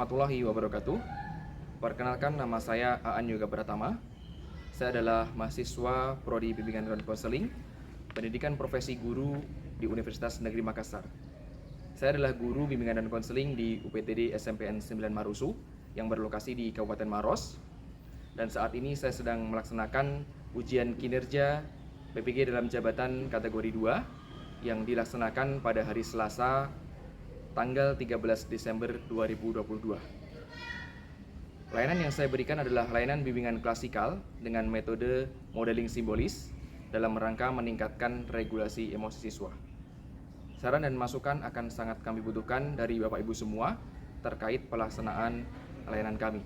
warahmatullahi wabarakatuh. Perkenalkan, nama saya Aan Yoga Pratama. Saya adalah mahasiswa Prodi Bimbingan dan Konseling Pendidikan Profesi Guru di Universitas Negeri Makassar. Saya adalah guru bimbingan dan konseling di UPTD SMPN 9 Marusu yang berlokasi di Kabupaten Maros. Dan saat ini saya sedang melaksanakan ujian kinerja PPG dalam jabatan kategori 2 yang dilaksanakan pada hari Selasa tanggal 13 Desember 2022. Layanan yang saya berikan adalah layanan bimbingan klasikal dengan metode modeling simbolis dalam rangka meningkatkan regulasi emosi siswa. Saran dan masukan akan sangat kami butuhkan dari Bapak Ibu semua terkait pelaksanaan layanan kami.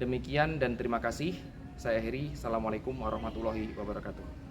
Demikian dan terima kasih. Saya akhiri. Assalamualaikum warahmatullahi wabarakatuh.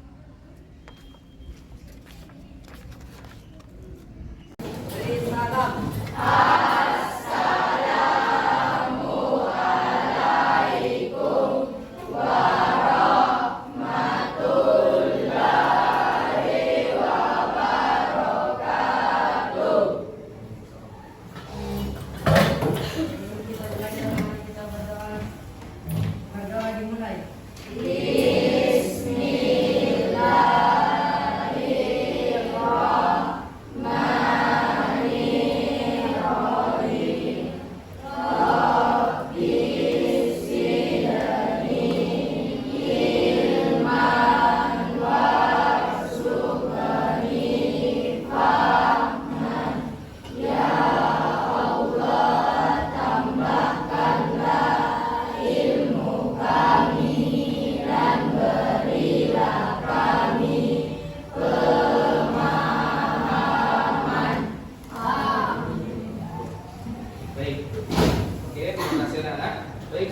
Baik, oke, terima kasih anak-anak. Baik,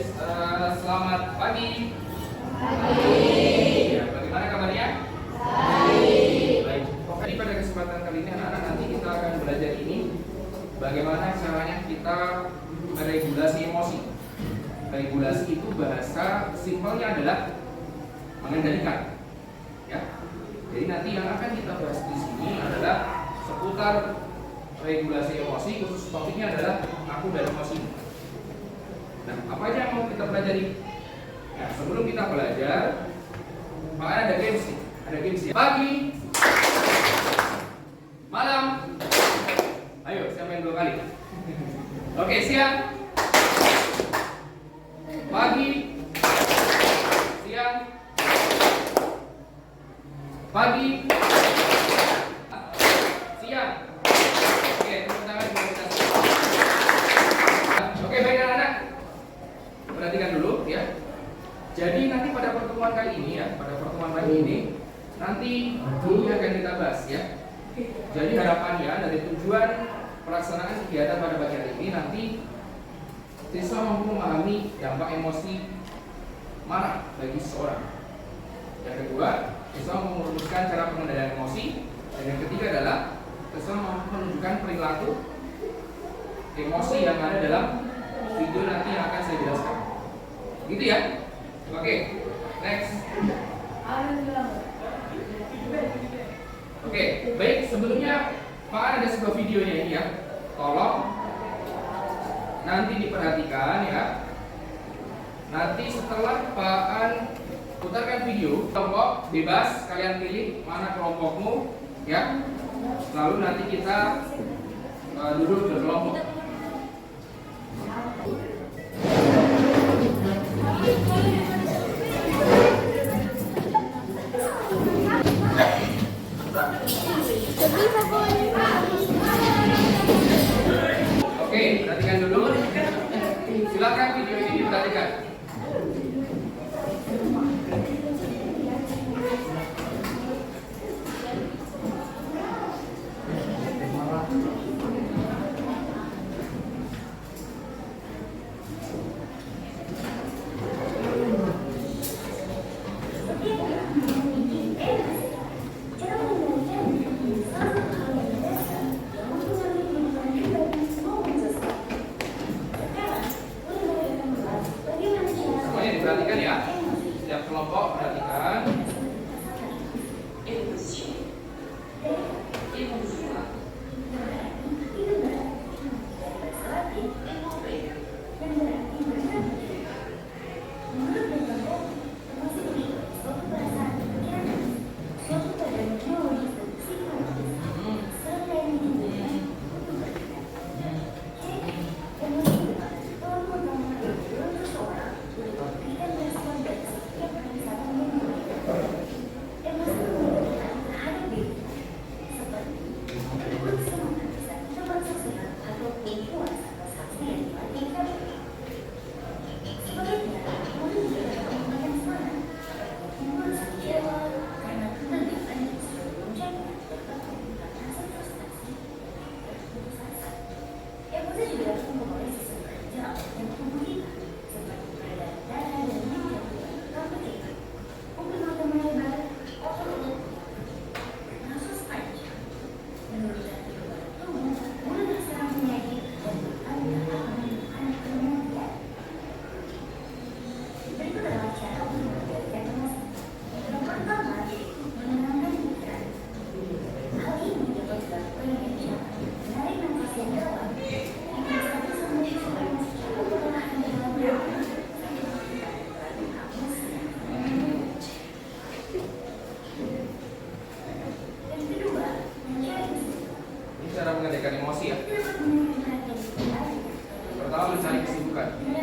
selamat pagi. Ya, bagaimana kabarnya? Baik. Jadi pada kesempatan kali ini anak-anak nanti kita akan belajar ini bagaimana caranya kita meregulasi emosi. Regulasi itu bahasa simpelnya adalah mengendalikan. Ya. Jadi nanti yang akan kita bahas di sini adalah seputar regulasi emosi, khusus topiknya adalah aku dan emosi. Nah, apa aja yang mau kita pelajari? Nah, sebelum kita belajar, maka ada games nih. Ada games ya. Pagi, malam. Ayo, siapa yang 2 kali? Oke, siang. Pagi, siang. Pagi, siang. Oke, baik anak-anak. Perhatikan dulu ya. Jadi nanti pada pertemuan kali ini ya, nanti ini akan kita bahas ya. Jadi harapannya dari tujuan pelaksanaan kegiatan pada pagi hari ini nanti siswa mampu memahami dampak emosi marah bagi seseorang. Yang kedua, siswa merumuskan cara pengendalian emosi. Dan yang ketiga adalah siswa mampu menunjukkan perilaku emosi yang ada dalam video nanti yang akan saya jelaskan. Gitu ya? Oke, next. Oke, baik, sebelumnya Pak An ada sebuah videonya ini ya. Tolong nanti diperhatikan ya. Nanti setelah Pak An putarkan video, kelompok bebas kalian pilih mana kelompokmu ya. Lalu nanti kita duduk berkelompok. Oke, perhatikan dulu. Silakan video ini diperhatikan. Perhatikan ya, setiap kelompok perhatikan. kesibukan.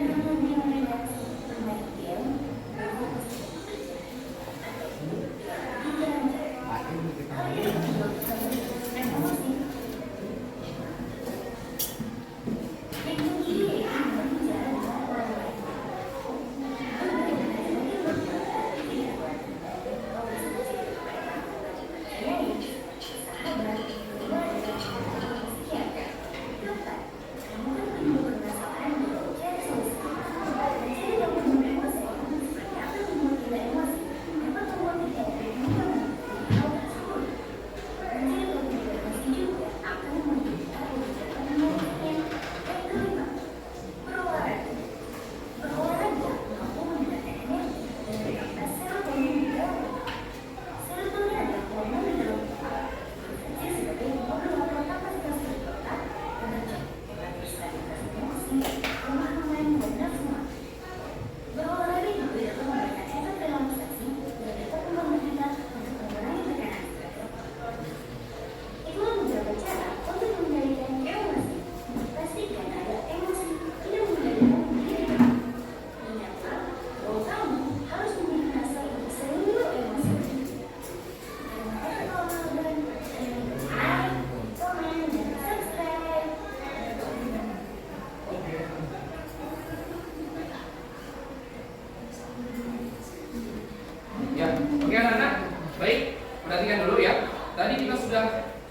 Oke anak-anak, baik, perhatikan dulu ya. Tadi kita sudah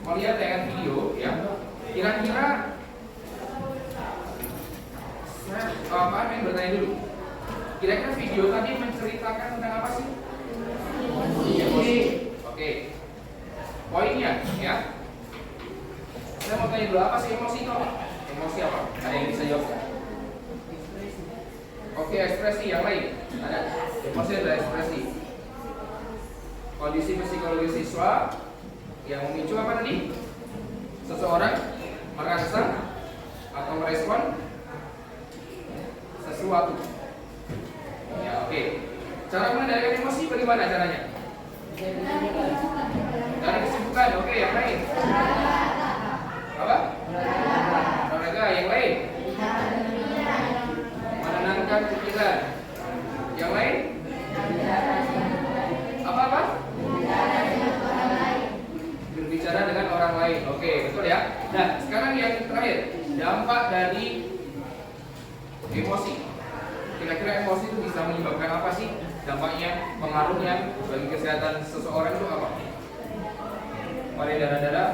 melihat tayangan video ya. Kira-kira saya pengen bertanya dulu. Kira-kira video tadi menceritakan tentang apa sih? Emosi. Oke. Poinnya ya. Saya mau tanya dulu, apa sih emosi itu? Emosi apa? Ada yang bisa jawab? Oke, ekspresi yang lain. Ada. Emosi adalah ekspresi. Kondisi psikologi siswa yang memicu apa tadi? Seseorang merasa atau merespon sesuatu. Ya, oke. Cara mengendalikan emosi bagaimana caranya? Dari kesibukan. Oke, yang lain. Apa? Olahraga. Yang lain? Menenangkan pikiran. Yang lain? Apa-apa? Berbicara dengan orang lain. Oke, betul ya. Nah, sekarang yang terakhir, dampak dari emosi. Kira-kira emosi itu bisa menyebabkan apa sih? Dampaknya, pengaruhnya bagi kesehatan seseorang itu apa? Pada darah-darah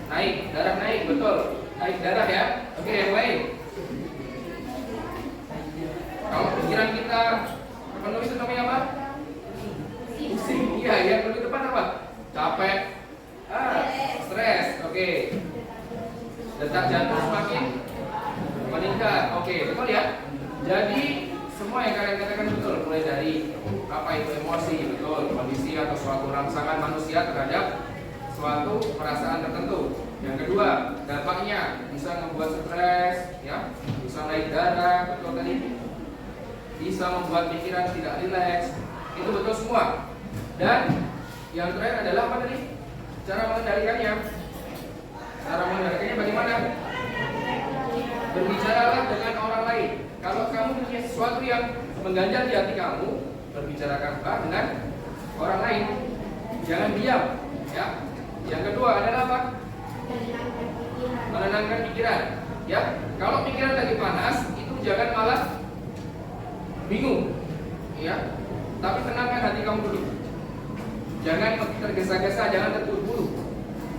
naik, darah naik, betul. Naik darah ya. Oke, yang lain. Kalau pikiran kita penuh itu namanya apa? Pusing. Iya, yang lebih tepat apa? Capek. Stres. Oke. Detak jantung semakin meningkat. Oke, betul ya. Jadi semua yang kalian katakan betul, mulai dari apa itu emosi, betul, kondisi atau suatu rangsangan manusia terhadap suatu perasaan tertentu. Yang kedua, dampaknya bisa membuat stres, ya, bisa naik darah, betul tadi, bisa membuat pikiran tidak rileks, itu betul semua. Dan yang terakhir adalah apa tadi? Cara mengendalikannya. Cara mengendalikannya bagaimana? Berbicaralah dengan orang lain. Kalau kamu punya sesuatu yang mengganjal di hati kamu, berbicarakanlah dengan orang lain. Jangan diam, ya. Yang kedua adalah apa? Menenangkan pikiran. Ya, kalau pikiran lagi panas, itu jangan malah bingung, ya. Tapi tenangkan hati kamu dulu. Jangan tergesa-gesa, jangan terburu-buru.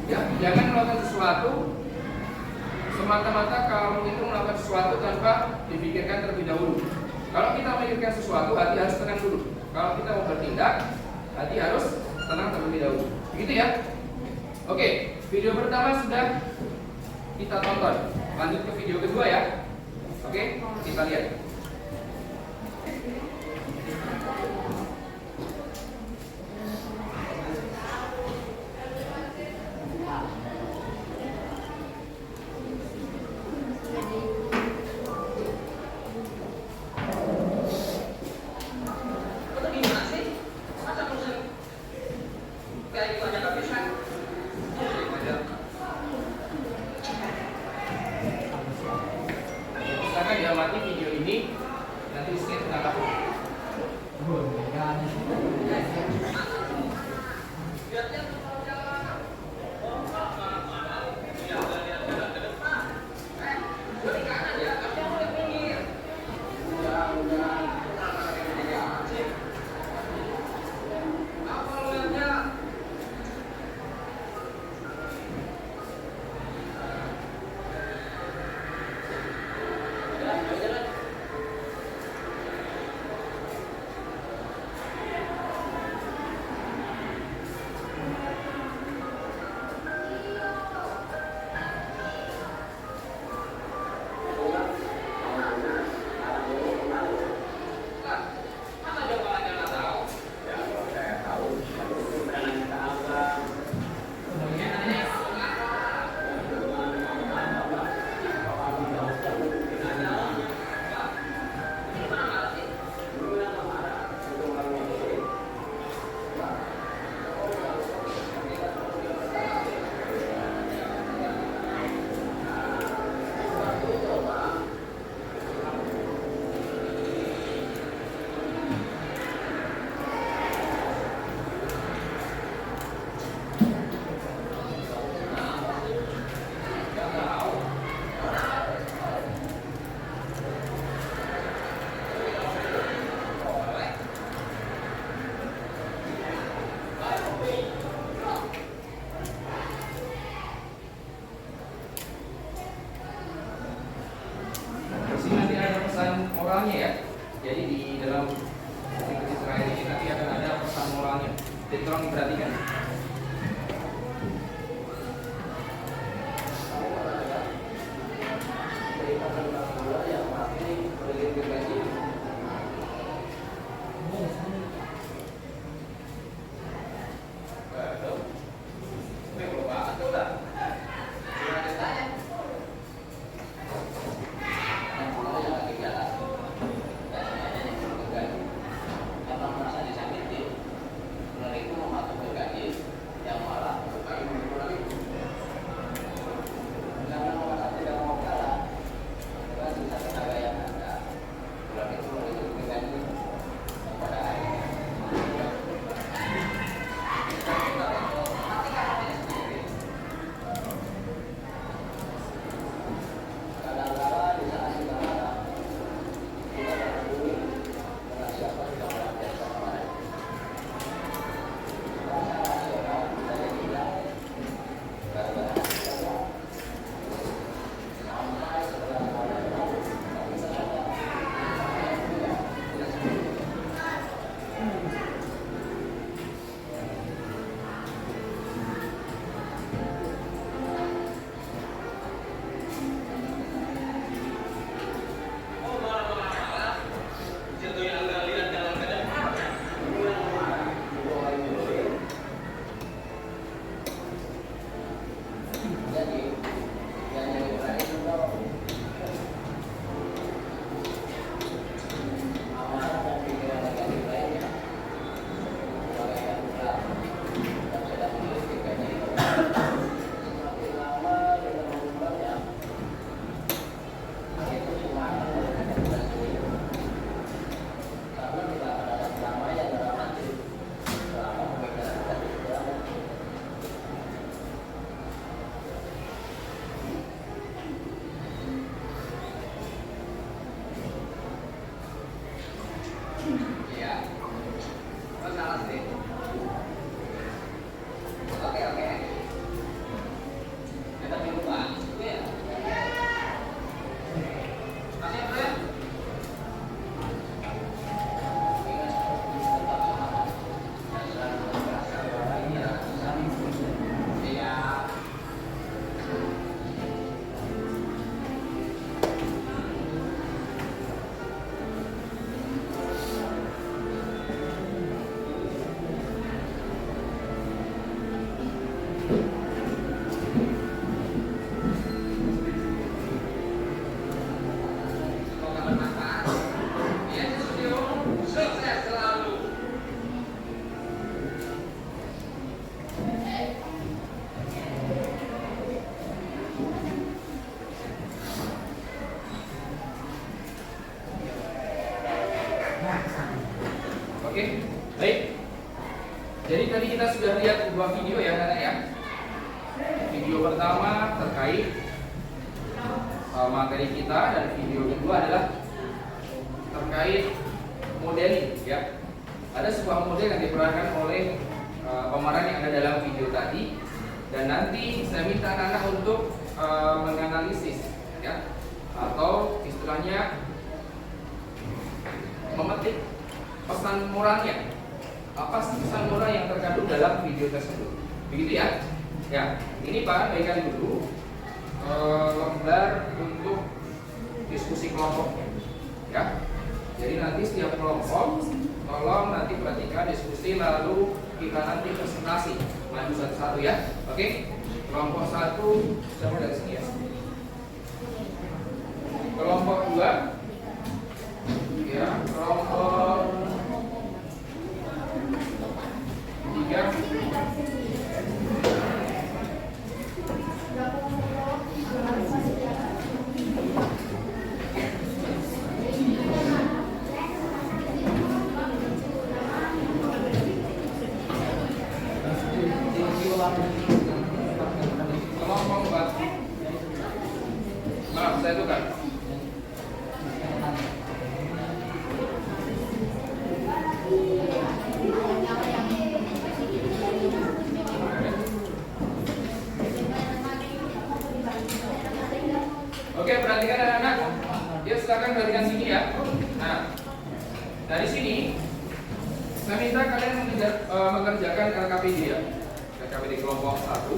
Ya, jangan melakukan sesuatu semata-mata kamu itu melakukan sesuatu tanpa dipikirkan terlebih dahulu. Kalau kita memikirkan sesuatu, hati harus tenang dulu. Kalau kita mau bertindak, hati harus tenang terlebih dahulu. Begitu ya. Oke, video pertama sudah kita tonton. Lanjut ke video kedua ya. Oke, kita lihat. silakan diamati video ini. Nanti saya tentang moralnya ya. Jadi di dalam sesi terakhir ini nanti akan ada pesan moralnya. Jadi tolong diperhatikan. Oke, baik. Jadi tadi kita sudah lihat dua video ya anak-anak ya. Video pertama terkait materi kita, dan video kedua adalah terkait modeling ya. Ada sebuah model yang diperankan oleh pemeran yang ada dalam video tadi, dan nanti saya minta anak-anak untuk menganalisis ya, atau istilahnya memetik pesan moralnya. Apa sih pesan moral yang terkandung dalam video tersebut? Begitu ya. Ya, ini Pak bagikan dulu lembar untuk diskusi kelompok ya. Jadi nanti setiap kelompok tolong nanti perhatikan diskusi, lalu kita nanti presentasi maju satu-satu ya. Oke, kelompok 1 siapa dari sini ya? Kelompok 2 ya, kelompok 3 kelompok 4. Maaf, saya tukar. Oke, perhatikan anak-anak. Ya, silakan perhatikan sini ya. Nah, dari sini saya minta kalian mengerjakan LKPD ya. LKPD kelompok 1.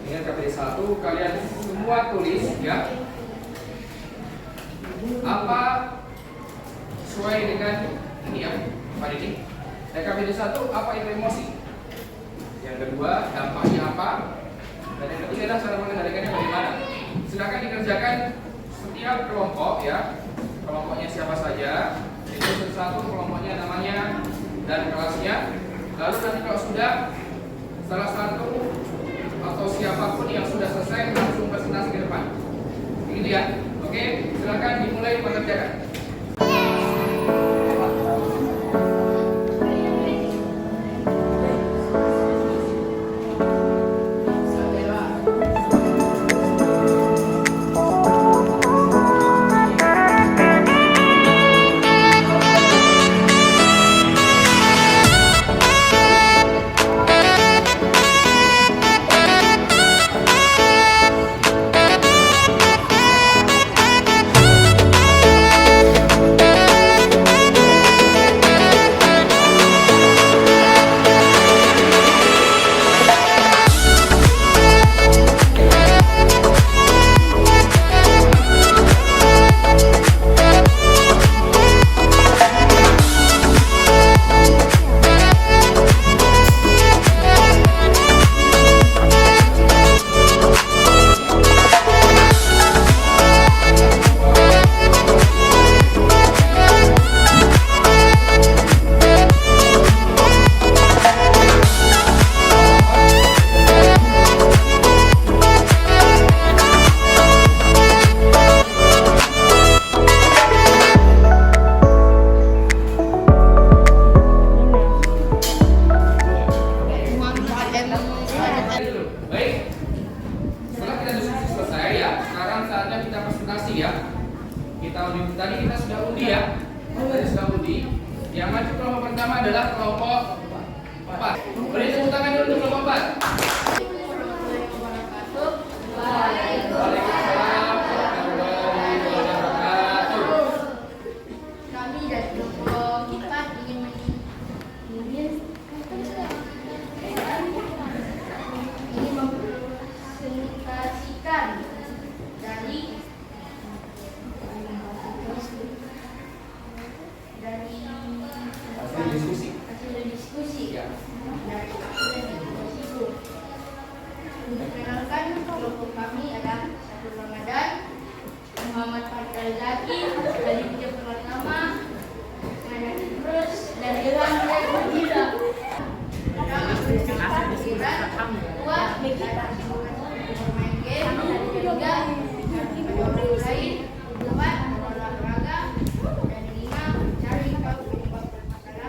Ini LKPD 1, kalian semua tulis ya. Apa sesuai dengan ini ya, Pak Didi. LKPD 1, apa itu emosi? Yang kedua, dampaknya apa? Dan yang ketiga adalah cara mengendalikannya bagaimana. Silakan dikerjakan setiap kelompok ya. Kelompoknya siapa saja, itu satu kelompoknya namanya dan kelasnya. Lalu nanti kalau sudah salah satu atau siapapun yang sudah selesai langsung presentasi ke depan. Begitu ya. Oke, silakan dimulai mengerjakan. Yang maju kelompok pertama adalah kelompok 4. Beri tepuk tangan dulu untuk kelompok 4. Waalaikumsalam warahmatullahi wabarakatuh. Kami dari kelompok 4 ingin mempresentasikan dari hasil diskusi Ya. dari itu. Perkenalkan, kelompok kami adalah Syahrul Ramadan, Muhammad Fatal Zaki, dari video pertama, Mada Idrus, dan Ilham Mujira. Kami bercerita pikiran, dua, bermain game, dan ketiga, pada orang lain, keempat, olahraga, dan lima, mencari penyebab permasalahan.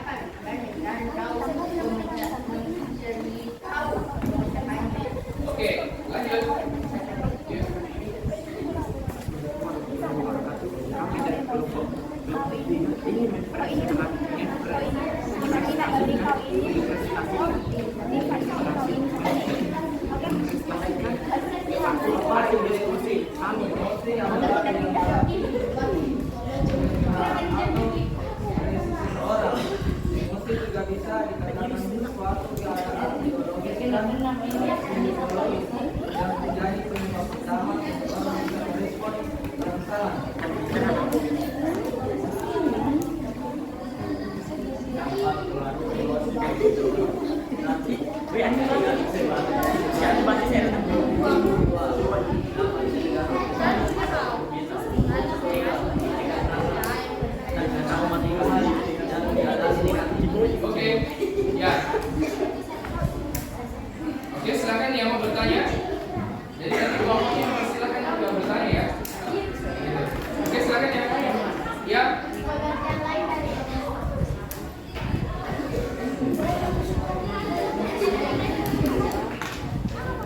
Emosi juga bisa dikatakan suatu keadaan psikologis dan psikologis yang menjadi penyebab utama orang bisa merespon yang salah. Oke, ya. Oke, silakan yang mau bertanya. Jadi nanti kelompoknya silakan juga bertanya ya. Gitu. Oke, silakan ya. Ya.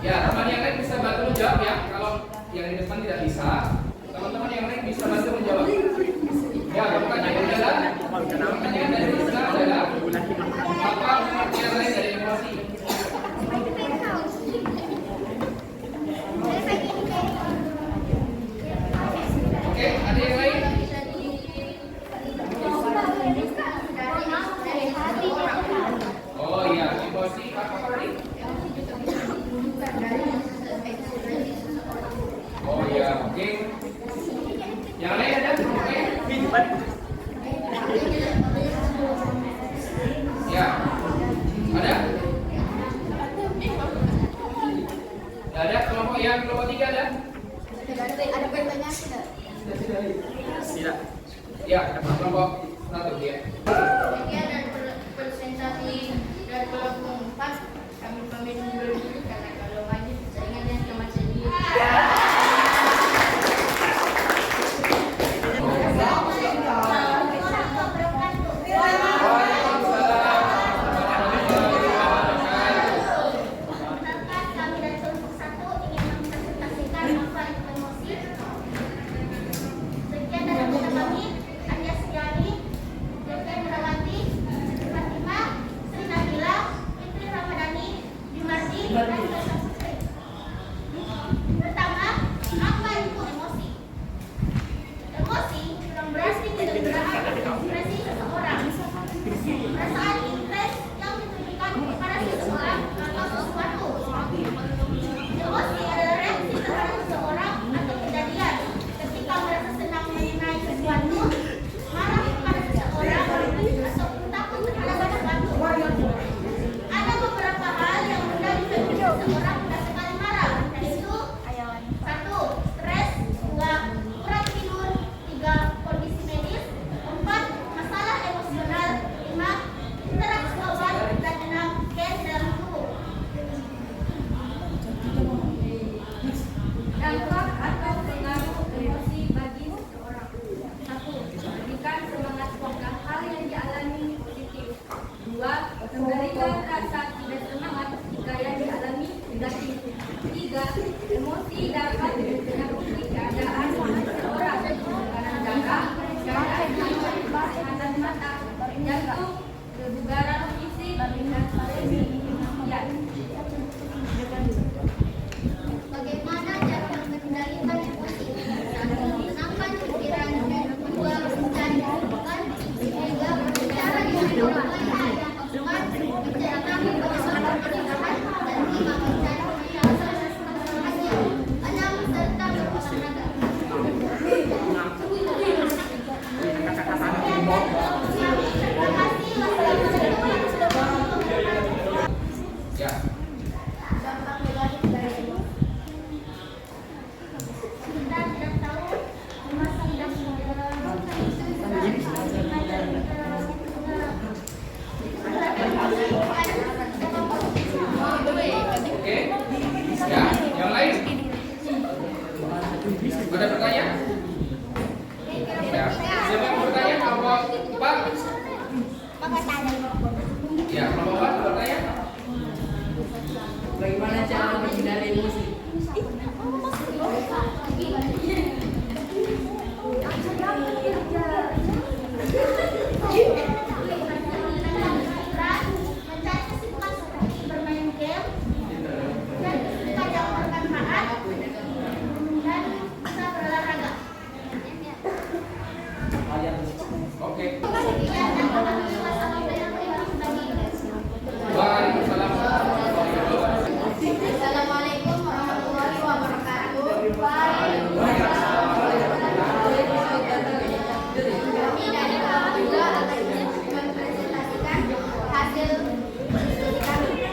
Ya, teman yang lain bisa bantu menjawab ya. Kalau yang di depan tidak bisa, teman-teman yang lain bisa bantu menjawab. Ya, pertanyaan adalah apa pengertian lain dari emosi? Oke, ada yang lain? Oh iya, emosi apa tadi? Oh iya, oke. Yang lain ada? Oke. Ya, ada? Ada kelompok yang kelompok 3 ada? Ada pertanyaan tidak? Tidak. Ya, kelompok 1 ya. Sekian dari presentasi dari kelompok 4. Kami pamit undur dulu karena kalau lanjut saingannya sama sedih. Kami dari kelompok 1 ingin mempresentasikan manfaat emosi. Sekian dari anggota kami, Anja Setiani, Dr. Murawati, Fatima, Sri Nabila, Fitri Ramadhani, Dimardi, dan Dr. Putri. Pertama, apa itu emosi? Emosi yang berarti kegerak ekspresi seseorang. Perasaan interest yang ditunjukkan kepada seseorang atau sesuatu. Emosi adalah reaksi terhadap seseorang atau kejadian ketika merasa senang mengenai sesuatu, marah kepada seseorang, ataupun takut terhadap sesuatu. Ada beberapa hal yang mudah ditunjukkan seseorang pada sekali marah, yaitu 1. Stres, 2. Kurang tidur, 3. Kondisi medis, 4. Masalah emosional, 5. Interaksi obat, dan 6. Gas dalam tubuh. Dampak atau pengaruh emosi bagi seseorang. 1. Memberikan semangat pada hal yang dialami positif. 2. Memberikan rasa tidak semangat jika yang dialami negatif. 3. Emosi dapat mempengaruhi keadaan seseorang. Tekanan darah, keadaan kesehatan mata, jantung, kebugaran fisik, dan sekian. Bagaimana cara mengendalikan emosi? 1. Tenangkan pikiran. 2. Mencari masukan. 3. Berbicara dengan orang lain. 4. Bicarakan masalah pernikahan. Dan 5. Mencari penyelesaian masalahnya. 6. Serta berolahraga. Terima kasih. Wassalamualaikum warahmatullahi wabarakatuh. Ya. kalian. Oke. Iya, dan masalah yang Waalaikumsalam warahmatullahi wabarakatuh. Assalamualaikum warahmatullahi wabarakatuh. Kami dari kelompok 2 akan mempresentasikan hasil diskusi kami.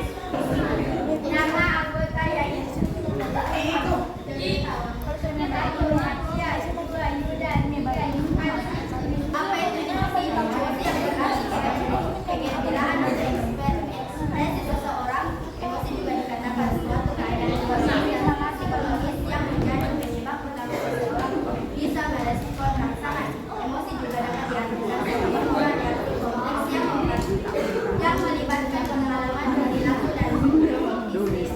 Nama anggota yaitu apa itu emosi? Emosi yang berarti kegembiraan atau ekspresi seseorang. Emosi juga dikatakan suatu keadaan psikologis yang menjadi penyebab utama seseorang bisa merespon rangsangan. Emosi juga dapat diartikan sebagai reaksi kompleks yang melibatkan pengalaman perilaku dan fisiologis.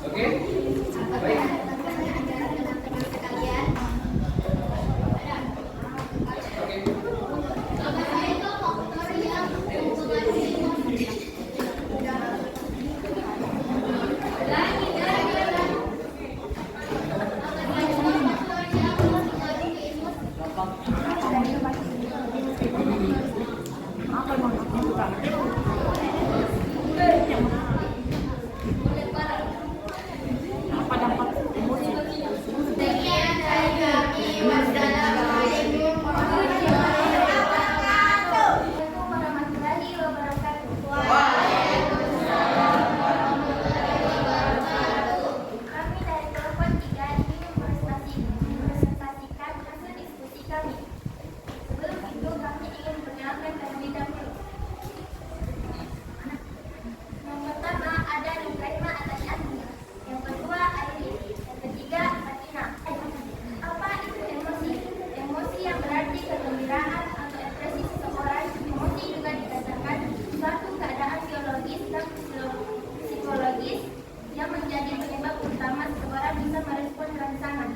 Oke. Baik. Teman-teman sekalian, Oke. sekian dari kami. Wassalamualaikum warahmatullahi wabarakatuh. Kami dari kelompok 3 ingin mempresentasikan hasil diskusi kami. Sebelum itu kami ingin memperkenalkan terlebih dahulu. Yang pertama ada Nukaima Atani Asmi, yang kedua Aileen, yang ketiga Fatina. Apa itu emosi? Emosi yang berarti kegembiraan atau ekspresi seseorang. Emosi juga dikatakan suatu keadaan biologis dan psikologis yang menjadi penyebab utama seseorang bisa merespon rangsangan.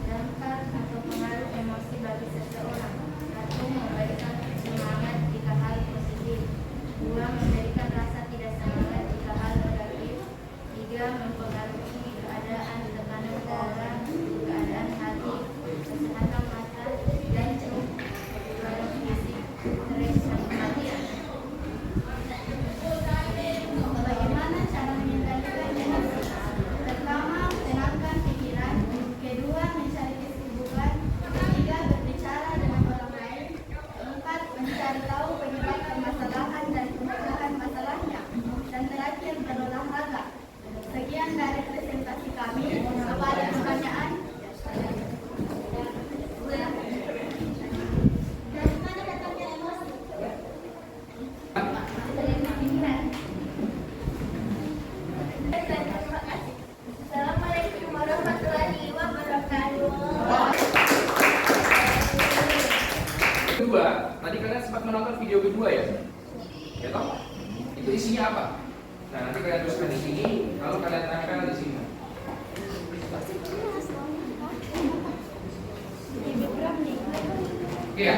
Dampak atau pengaruh emosi bagi seseorang. 1. Memberikan semangat jika hal positif. 2. Memberikan rasa tidak semangat jika hal negatif. 3. Mempengaruhi keadaan tekanan darah, keadaan hati, kesehatan mata, jantung, kebutuhan fisik, stres, dan kematian. Bagaimana cara mengendalikan emosi? Pertama, tenangkan pikiran. Kedua, mencari kesibukan. Ketiga, berbicara dengan orang lain. 4. Mencari tahu penyebab permasalahan dan pencegahan masalahnya. Dan terakhir, berolahraga. Sekian dari presentasi kami. Kepada pertanyaan, Dari mana datangnya emosi? dari pikiran. Terima kasih. Assalamualaikum warahmatullahi wabarakatuh. Kedua, tadi kalian sempat menonton video kedua ya? Ya toh? Itu isinya apa? Nah, nanti kalian tuliskan di sini, lalu kalian tempel di sini. Oke ya?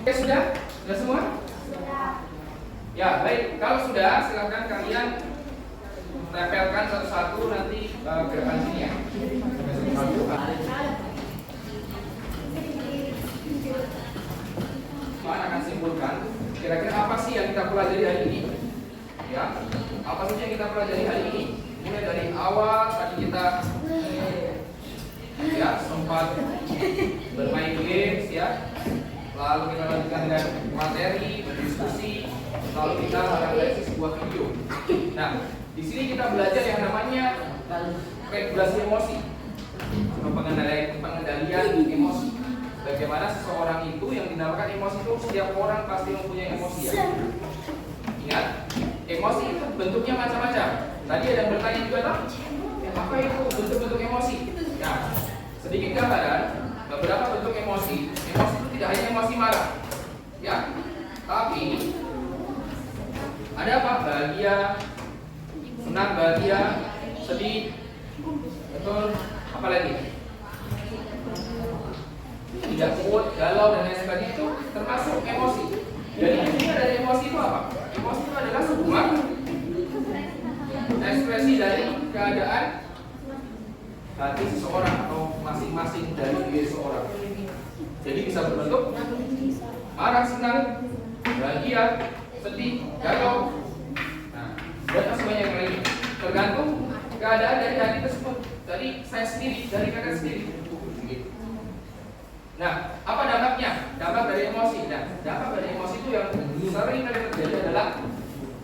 Oke, sudah? Sudah semua? Ya, baik. Kalau sudah, silakan kalian tempelkan satu-satu nanti gerakan sini ya. Mana akan simpulkan kira-kira apa sih yang kita pelajari hari ini? Ya, apa saja yang kita pelajari hari ini? Mulai dari awal tadi kita ya sempat bermain games ya, lalu kita lanjutkan dengan materi, berdiskusi, lalu kita menganalisis sebuah video. Nah, di sini kita belajar yang namanya regulasi emosi, pengendalian pengendalian emosi. Bagaimana seseorang itu yang dinamakan emosi itu setiap orang pasti mempunyai emosi ya. Ingat, emosi itu bentuknya macam-macam. Tadi ada yang bertanya juga tak? Apa itu bentuk-bentuk emosi? Nah, sedikit gambaran beberapa bentuk emosi. Emosi itu tidak hanya emosi marah, ya, tapi ada apa? Bahagia, senang, bahagia, sedih, betul. Apa lagi? Tidak kuat, galau dan lain sebagainya itu termasuk emosi. Jadi intinya dari emosi itu apa? Emosi itu adalah sebuah ekspresi dari keadaan hati seseorang atau masing-masing dari diri seseorang. Jadi bisa berbentuk marah, senang, bahagia, sedih, galau, nah, dan semuanya yang lain tergantung keadaan dari hati tersebut. Dari saya sendiri, dari kakak sendiri. Nah, apa dampaknya? Dampak dari emosi. Nah, dampak dari emosi itu yang sering kali terjadi adalah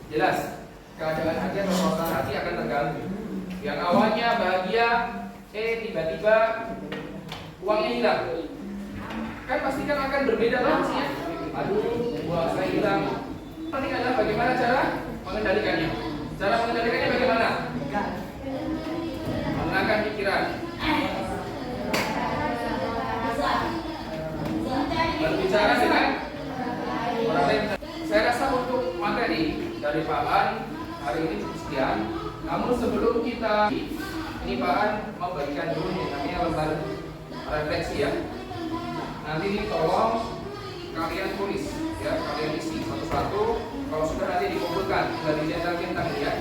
jelas keadaan hati atau suasana hati akan terganggu. Yang awalnya bahagia, tiba-tiba uangnya hilang. Kan pasti kan akan berbeda banget ya. Aduh, uang saya hilang. Penting adalah bagaimana cara mengendalikannya. Cara mengendalikannya bagaimana? Menenangkan pikiran. Berbicara dengan orang lain. Saya rasa untuk materi dari Pak An hari ini cukup sekian. Namun sebelum kita ini Pak An mau bagikan dulu yang namanya lembar refleksi ya. Nanti tolong kalian tulis ya, kalian isi satu-satu. Kalau sudah nanti dikumpulkan dari centang-centang ya.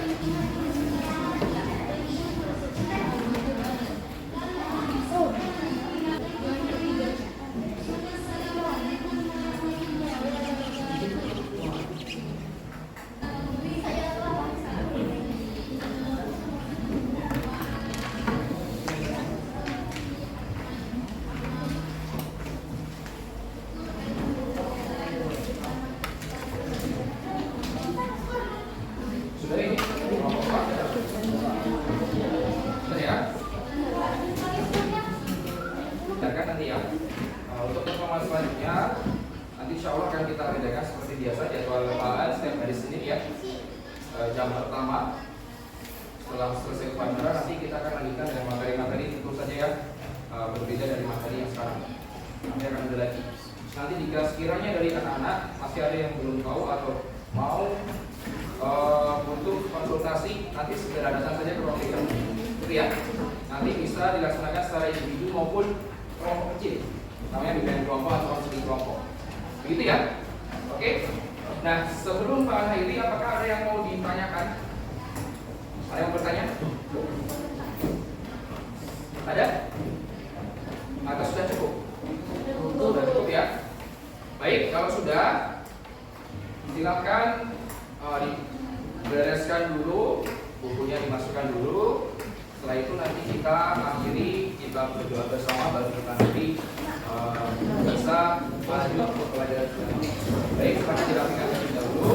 Sudah ini? Sudah ya? Biarkan nanti ya. Untuk pertemuan selanjutnya nanti insya Allah akan kita kerjakan seperti biasa jadwal lepaan setiap hari Senin ya. Jam pertama setelah selesai upacara nanti kita akan lanjutkan dengan materi-materi tentu saja ya, berbeda dari materi yang sekarang. Nanti akan ada lagi. Nanti jika sekiranya dari anak-anak masih ada yang belum tahu atau mau untuk konsultasi, nanti segera datang saja ke ruang sidang. Gitu ya. Nanti bisa dilaksanakan secara individu maupun kelompok kecil. Namanya bimbingan kelompok atau konseling kelompok. Begitu ya. Oke. Nah, sebelum Pak Hairi, apakah ada yang mau ditanyakan? Ada yang bertanya? Ada? Atau sudah cukup? Sudah cukup ya. Baik, kalau sudah, silakan dibereskan dulu, bukunya dimasukkan dulu. Setelah itu nanti kita akhiri, kita berdoa bersama, baru kita nanti bisa lanjut ke pelajaran selanjutnya. Baik, sekarang dirapikan terlebih dahulu.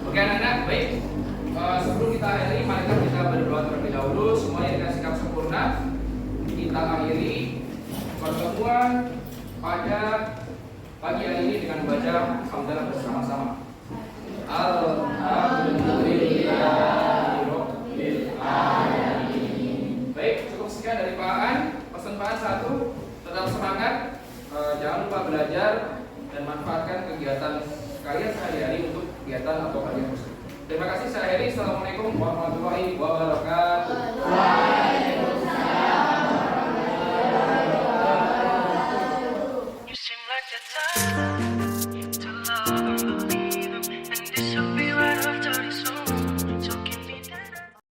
Oke anak-anak, baik. Sebelum kita akhiri, mari kita berdoa terlebih dahulu. Semuanya dengan sikap sempurna. Kita akhiri pertemuan pada pagi hari ini dengan membaca hamdalah bersama-sama. Alhamdulillahirabbil alamin. Baik, cukup sekian dari Pak An. Pesan Pak An satu, tetap semangat, jangan lupa belajar dan manfaatkan kegiatan kalian sehari-hari untuk kegiatan atau kajian muslim. Terima kasih, saya akhiri. Assalamualaikum warahmatullahi wabarakatuh.